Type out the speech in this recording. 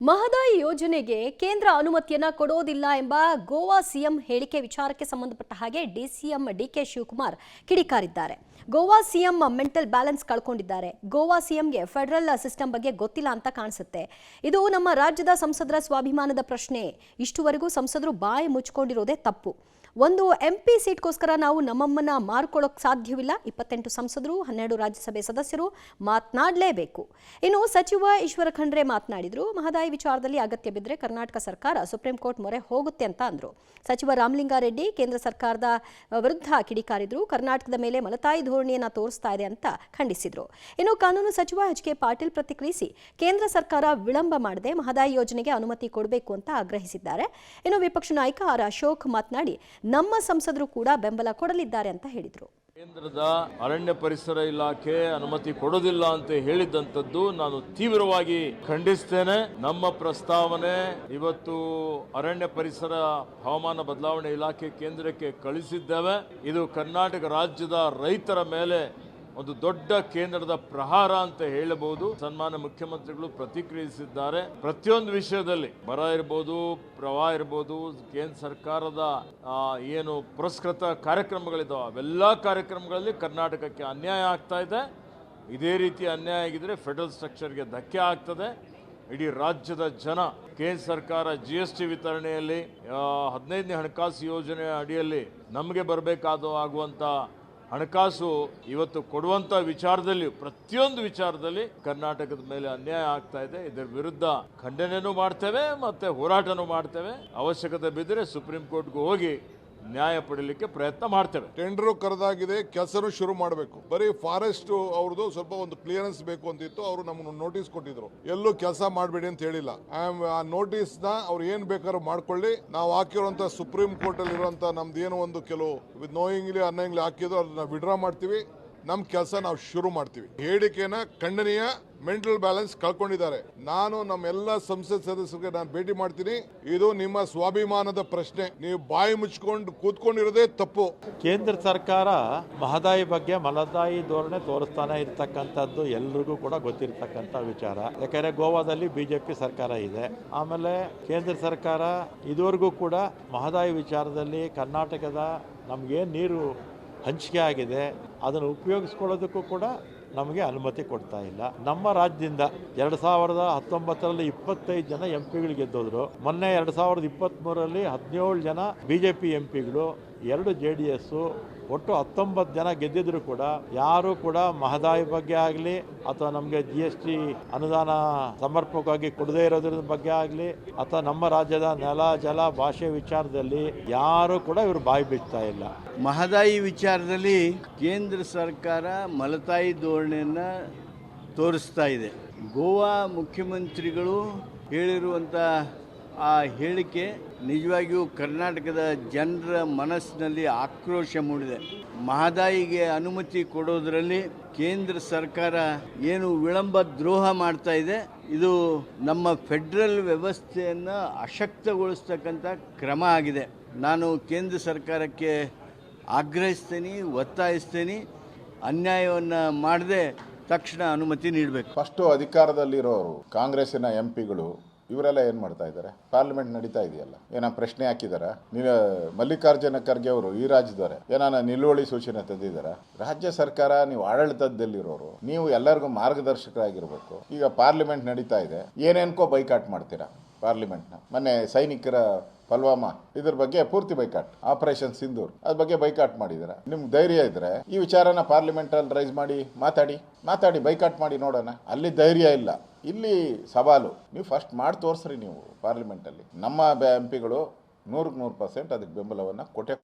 ಮಹದಾಯಿ ಯೋಜನೆಗೆ ಕೇಂದ್ರ ಅನುಮತಿಯನ್ನ ಕೊಡೋದಿಲ್ಲ ಎಂಬ ಗೋವಾ ಸಿಎಂ ಹೇಳಿಕೆ ವಿಚಾರಕ್ಕೆ ಸಂಬಂಧಪಟ್ಟ ಹಾಗೆ ಡಿಸಿಎಂ ಡಿಕೆ ಶಿವಕುಮಾರ್ ಕಿಡಿಕಾರಿದ್ದಾರೆ. ಗೋವಾ ಸಿಎಂ ಮೆಂಟಲ್ ಬ್ಯಾಲೆನ್ಸ್ ಕಳ್ಕೊಂಡಿದ್ದಾರೆ. ಗೋವಾ ಸಿಎಂಗೆ ಫೆಡರಲ್ ಸಿಸ್ಟಮ್ ಬಗ್ಗೆ ಗೊತ್ತಿಲ್ಲ ಅಂತ ಕಾಣಿಸುತ್ತೆ. ಇದು ನಮ್ಮ ರಾಜ್ಯದ ಸಂಸದರ ಸ್ವಾಭಿಮಾನದ ಪ್ರಶ್ನೆ. ಇಷ್ಟುವರೆಗೂ ಸಂಸದರು ಬಾಯಿ ಮುಚ್ಚಿಕೊಂಡಿರೋದೇ ತಪ್ಪು. ಒಂದು ಎಂಪಿ ಸೀಟ್ಗೋಸ್ಕರ ನಾವು ನಮ್ಮಮ್ಮನ್ನ ಮಾರ್ಕೊಳ್ಳೋಕೆ ಸಾಧ್ಯವಿಲ್ಲ. 28 ಸಂಸದರು 12 ರಾಜ್ಯಸಭೆ ಸದಸ್ಯರು ಮಾತನಾಡಲೇಬೇಕು. ಇನ್ನು ಸಚಿವ ಈಶ್ವರ ಖಂಡ್ರೆ ಮಾತನಾಡಿದ್ರು. ಮಹದಾಯಿ ವಿಚಾರದಲ್ಲಿ ಅಗತ್ಯ ಬಿದ್ದರೆ ಕರ್ನಾಟಕ ಸರ್ಕಾರ ಸುಪ್ರೀಂ ಕೋರ್ಟ್ ಮೊರೆ ಹೋಗುತ್ತೆ ಅಂತ ಅಂದ್ರು. ಸಚಿವ ರಾಮಲಿಂಗಾರೆಡ್ಡಿ ಕೇಂದ್ರ ಸರ್ಕಾರದ ವಿರುದ್ಧ ಕಿಡಿಕಾರಿದ್ರು. ಕರ್ನಾಟಕದ ಮೇಲೆ ಮಲತಾಯಿ ಧೋರಣೆಯನ್ನ ತೋರಿಸ್ತಾ ಇದೆ ಅಂತ ಖಂಡಿಸಿದ್ರು. ಇನ್ನು ಕಾನೂನು ಸಚಿವ ಎಚ್.ಕೆ. ಪಾಟೀಲ್ ಪ್ರತಿಕ್ರಿಯಿಸಿ ಕೇಂದ್ರ ಸರ್ಕಾರ ವಿಳಂಬ ಮಾಡದೆ ಮಹದಾಯಿ ಯೋಜನೆಗೆ ಅನುಮತಿ ಕೊಡಬೇಕು ಅಂತ ಆಗ್ರಹಿಸಿದ್ದಾರೆ. ಇನ್ನು ವಿಪಕ್ಷ ನಾಯಕ ಆರ್ ಅಶೋಕ್ ಮಾತನಾಡಿ ನಮ್ಮ ಸಂಸದರು ಕೂಡ ಬೆಂಬಲ ಕೊಡಲಿದ್ದಾರೆ ಅಂತ ಹೇಳಿದರು. ಕೇಂದ್ರದ ಅರಣ್ಯ ಪರಿಸರ ಇಲಾಖೆ ಅನುಮತಿ ಕೊಡೋದಿಲ್ಲ ಅಂತ ಹೇಳಿದಂಥದ್ದು ನಾನು ತೀವ್ರವಾಗಿ ಖಂಡಿಸ್ತೇನೆ. ನಮ್ಮ ಪ್ರಸ್ತಾವನೆ ಇವತ್ತು ಅರಣ್ಯ ಪರಿಸರ ಹವಾಮಾನ ಬದಲಾವಣೆ ಇಲಾಖೆ ಕೇಂದ್ರಕ್ಕೆ ಕಳಿಸಿದ್ದೇವೆ. ಇದು ಕರ್ನಾಟಕ ರಾಜ್ಯದ ರೈತರ ಮೇಲೆ ಒಂದು ದೊಡ್ಡ ಕೇಂದ್ರದ ಪ್ರಹಾರ ಅಂತ ಹೇಳಬಹುದು. ಸನ್ಮಾನ್ಯ ಮುಖ್ಯಮಂತ್ರಿಗಳು ಪ್ರತಿಕ್ರಿಯಿಸಿದ್ದಾರೆ. ಪ್ರತಿಯೊಂದು ವಿಷಯದಲ್ಲಿ ಬರ ಇರ್ಬೋದು, ಪ್ರವಾಹ ಇರ್ಬೋದು, ಕೇಂದ್ರ ಸರ್ಕಾರದ ಏನು ಪುರಸ್ಕೃತ ಕಾರ್ಯಕ್ರಮಗಳಿದ್ದಾವೆ ಅವೆಲ್ಲ ಕಾರ್ಯಕ್ರಮಗಳಲ್ಲಿ ಕರ್ನಾಟಕಕ್ಕೆ ಅನ್ಯಾಯ ಆಗ್ತಾ ಇದೆ. ಇದೇ ರೀತಿ ಅನ್ಯಾಯ ಆಗಿದ್ರೆ ಫೆಡರಲ್ ಸ್ಟ್ರಕ್ಚರ್ಗೆ ಧಕ್ಕೆ ಆಗ್ತದೆ. ಇಡೀ ರಾಜ್ಯದ ಜನ ಕೇಂದ್ರ ಸರ್ಕಾರ GST ವಿತರಣೆಯಲ್ಲಿ 15ನೇ ಹಣಕಾಸು ಯೋಜನೆ ಅಡಿಯಲ್ಲಿ ನಮಗೆ ಆಗುವಂಥ ಹಣಕಾಸು ಇವತ್ತು ಕೊಡುವಂಥ ವಿಚಾರದಲ್ಲಿ ಪ್ರತಿಯೊಂದು ವಿಚಾರದಲ್ಲಿ ಕರ್ನಾಟಕದ ಮೇಲೆ ಅನ್ಯಾಯ ಆಗ್ತಾ ಇದೆ. ಇದರ ವಿರುದ್ಧ ಖಂಡನೆನೂ ಮಾಡ್ತೇವೆ ಮತ್ತು ಹೋರಾಟನೂ ಮಾಡ್ತೇವೆ. ಅವಶ್ಯಕತೆ ಬಿದ್ದರೆ ಸುಪ್ರೀಂ ಕೋರ್ಟ್ಗೆ ಹೋಗಿ ನ್ಯಾಯ ಪಡೀಲಿಕ್ಕೆ ಪ್ರಯತ್ನ ಮಾಡ್ತೇವೆ. ಟೆಂಡರ್ ಕರೆದಾಗಿದೆ, ಕೆಲಸನೂ ಶುರು ಮಾಡಬೇಕು. ಬರೀ ಫಾರೆಸ್ಟ್ ಅವ್ರದ್ದು ಸ್ವಲ್ಪ ಒಂದು ಕ್ಲಿಯರೆನ್ಸ್ ಬೇಕು ಅಂತಿತ್ತು. ಅವರು ನಮ್ಗೆ ನೋಟಿಸ್ ಕೊಟ್ಟಿದ್ರು, ಎಲ್ಲೂ ಕೆಲಸ ಮಾಡಬೇಡಿ ಅಂತ ಹೇಳಿಲ್ಲ. ಆ ನೋಟಿಸ್ ನ ಅವ್ರು ಏನ್ ಬೇಕಾದ್ರೂ ಮಾಡ್ಕೊಳ್ಳಿ. ನಾವು ಹಾಕಿರುವಂತ ಸುಪ್ರೀಂ ಕೋರ್ಟ್ ಅಲ್ಲಿ ಇರುವಂತ ನಮ್ದು ಏನೋ ಒಂದು ಕೆಲವು ನೋಯಿಂಗ್ಲಿ ಅನ್ನೋಂಗ್ಲಿ ಹಾಕಿದ್ರು ಅದನ್ನ ವಿಡ್ರಾ ಮಾಡ್ತೀವಿ. ನಮ್ಮ ಕೆಲಸ ನಾವು ಶುರು ಮಾಡ್ತೀವಿ. ಹೇಳಿಕೆನ ಖಂಡನೀಯ. ಮೆಂಟಲ್ ಬ್ಯಾಲೆನ್ಸ್ ಕಳ್ಕೊಂಡಿದ್ದಾರೆ. ನಾನು ನಮ್ಮೆಲ್ಲ ಸಂಸತ್ ಸದಸ್ಯರಿಗೆ ನಾನು ಭೇಟಿ ಮಾಡ್ತೀನಿ. ಇದು ನಿಮ್ಮ ಸ್ವಾಭಿಮಾನದ ಪ್ರಶ್ನೆ. ನೀವು ಬಾಯಿ ಮುಚ್ಕೊಂಡು ಕೂತ್ಕೊಂಡಿರೋದೇ ತಪ್ಪು. ಕೇಂದ್ರ ಸರ್ಕಾರ ಮಹದಾಯಿ ಬಗ್ಗೆ ಮಲತಾಯಿ ಧೋರಣೆ ತೋರಿಸ್ತಾನೆ ಇರ್ತಕ್ಕಂಥದ್ದು ಎಲ್ರಿಗೂ ಕೂಡ ಗೊತ್ತಿರ್ತಕ್ಕಂಥ ವಿಚಾರ. ಯಾಕಂದ್ರೆ ಗೋವಾದಲ್ಲಿ BJP ಸರ್ಕಾರ ಇದೆ. ಆಮೇಲೆ ಕೇಂದ್ರ ಸರ್ಕಾರ ಇದುವರೆಗೂ ಕೂಡ ಮಹದಾಯಿ ವಿಚಾರದಲ್ಲಿ ಕರ್ನಾಟಕದ ನಮ್ಗೇನು ನೀರು ಹಂಚಿಕೆ ಆಗಿದೆ ಅದನ್ನು ಉಪಯೋಗಿಸ್ಕೊಳ್ಳೋದಕ್ಕೂ ಕೂಡ ನಮಗೆ ಅನುಮತಿ ಕೊಡ್ತಾ ಇಲ್ಲ. ನಮ್ಮ ರಾಜ್ಯದಿಂದ 2019ರಲ್ಲಿ 25 ಜನ MP ಗೆದ್ದೋದ್ರು. ಮೊನ್ನೆ 2023ರಲ್ಲಿ 17 ಜನ BJP MP ಗಳು, 2 JDS, ಒಟ್ಟು 19 ಜನ ಗೆದ್ದಿದ್ರು ಕೂಡ ಯಾರು ಕೂಡ ಮಹದಾಯಿ ಬಗ್ಗೆ ಆಗಲಿ ಅಥವಾ ನಮಗೆ GST ಅನುದಾನ ಸಮರ್ಪಕವಾಗಿ ಕೊಡದೇ ಇರೋದ್ರ ಬಗ್ಗೆ ಆಗಲಿ ಅಥವಾ ನಮ್ಮ ರಾಜ್ಯದ ನೆಲ ಜಲ ಭಾಷೆ ವಿಚಾರದಲ್ಲಿ ಯಾರು ಕೂಡ ಇವರು ಬಾಯಿ ಬಿಡ್ತಾ ಇಲ್ಲ. ಮಹದಾಯಿ ವಿಚಾರದಲ್ಲಿ ಕೇಂದ್ರ ಸರ್ಕಾರ ಮಲತಾಯಿ ಧೋರಣೆಯನ್ನು ತೋರಿಸ್ತಾ ಇದೆ. ಗೋವಾ ಮುಖ್ಯಮಂತ್ರಿಗಳು ಹೇಳಿರುವಂಥ ಆ ಹೇಳಿಕೆ ನಿಜವಾಗಿಯೂ ಕರ್ನಾಟಕದ ಜನರ ಮನಸ್ಸಿನಲ್ಲಿ ಆಕ್ರೋಶ ಮೂಡಿದೆ. ಮಹದಾಯಿಗೆ ಅನುಮತಿ ಕೊಡೋದರಲ್ಲಿ ಕೇಂದ್ರ ಸರ್ಕಾರ ಏನು ವಿಳಂಬ ದ್ರೋಹ ಮಾಡ್ತಾ ಇದೆ, ಇದು ನಮ್ಮ ಫೆಡರಲ್ ವ್ಯವಸ್ಥೆಯನ್ನು ಅಶಕ್ತಗೊಳಿಸ್ತಕ್ಕಂಥ ಕ್ರಮ ಆಗಿದೆ. ನಾನು ಕೇಂದ್ರ ಸರ್ಕಾರಕ್ಕೆ ಆಗ್ರಹಿಸ್ತೀನಿ, ಒತ್ತಾಯಿಸ್ತೀನಿ, ಅನ್ಯಾಯವನ್ನು ಮಾಡದೆ ತಕ್ಷಣ ಅನುಮತಿ ನೀಡಬೇಕು. ಫಸ್ಟು ಅಧಿಕಾರದಲ್ಲಿರೋರು ಕಾಂಗ್ರೆಸ್ಸಿನ MP ಗಳು ಇವರೆಲ್ಲ ಏನು ಮಾಡ್ತಾ ಇದ್ದಾರೆ? ಪಾರ್ಲಿಮೆಂಟ್ ನಡೀತಾ ಇದೆಯಲ್ಲ, ಏನೋ ಪ್ರಶ್ನೆ ಹಾಕಿದಾರ? ಮಲ್ಲಿಕಾರ್ಜುನ ಖರ್ಗೆ ಅವರು ಈ ರಾಜ್ಯದವರೇ ಏನಾನ ನಿಲುವಳಿ ಸೂಚನೆ ತಂದಿದ್ದಾರೆ? ರಾಜ್ಯ ಸರ್ಕಾರ, ನೀವು ಆಡಳಿತದಲ್ಲಿರೋರು, ನೀವು ಎಲ್ಲರಿಗೂ ಮಾರ್ಗದರ್ಶಕರಾಗಿರ್ಬೇಕು. ಈಗ ಪಾರ್ಲಿಮೆಂಟ್ ನಡೀತಾ ಇದೆ, ಏನೇನ್ಕೋ ಬೈಕಾಟ್ ಮಾಡ್ತೀರಾ ಪಾರ್ಲಿಮೆಂಟ್ನ. ಮೊನ್ನೆ ಸೈನಿಕರ ಪಲ್ವಾಮಾ ಇದ್ರ ಬಗ್ಗೆ ಪೂರ್ತಿ ಬೈಕಾಟ್, ಆಪರೇಷನ್ ಸಿಂಧೂರ್ ಅದ್ರ ಬಗ್ಗೆ ಬೈಕಾಟ್ ಮಾಡಿದಾರೆ. ನಿಮ್ಗೆ ಧೈರ್ಯ ಇದ್ರೆ ಈ ವಿಚಾರನ ಪಾರ್ಲಿಮೆಂಟ್ ಅಲ್ಲಿ ರೈಸ್ ಮಾಡಿ ಮಾತಾಡಿ ಬೈಕಾಟ್ ಮಾಡಿ ನೋಡೋಣ. ಅಲ್ಲಿ ಧೈರ್ಯ ಇಲ್ಲ, ಇಲ್ಲಿ ಸವಾಲು. ನೀವು ಫಸ್ಟ್ ಮಾಡಿ ತೋರಿಸ್ರಿ. ನೀವು ಪಾರ್ಲಿಮೆಂಟಲ್ಲಿ ನಮ್ಮ MP ಗಳು 100% ಅದಕ್ಕೆ ಬೆಂಬಲವನ್ನು ಕೊಟ್ಟೆ.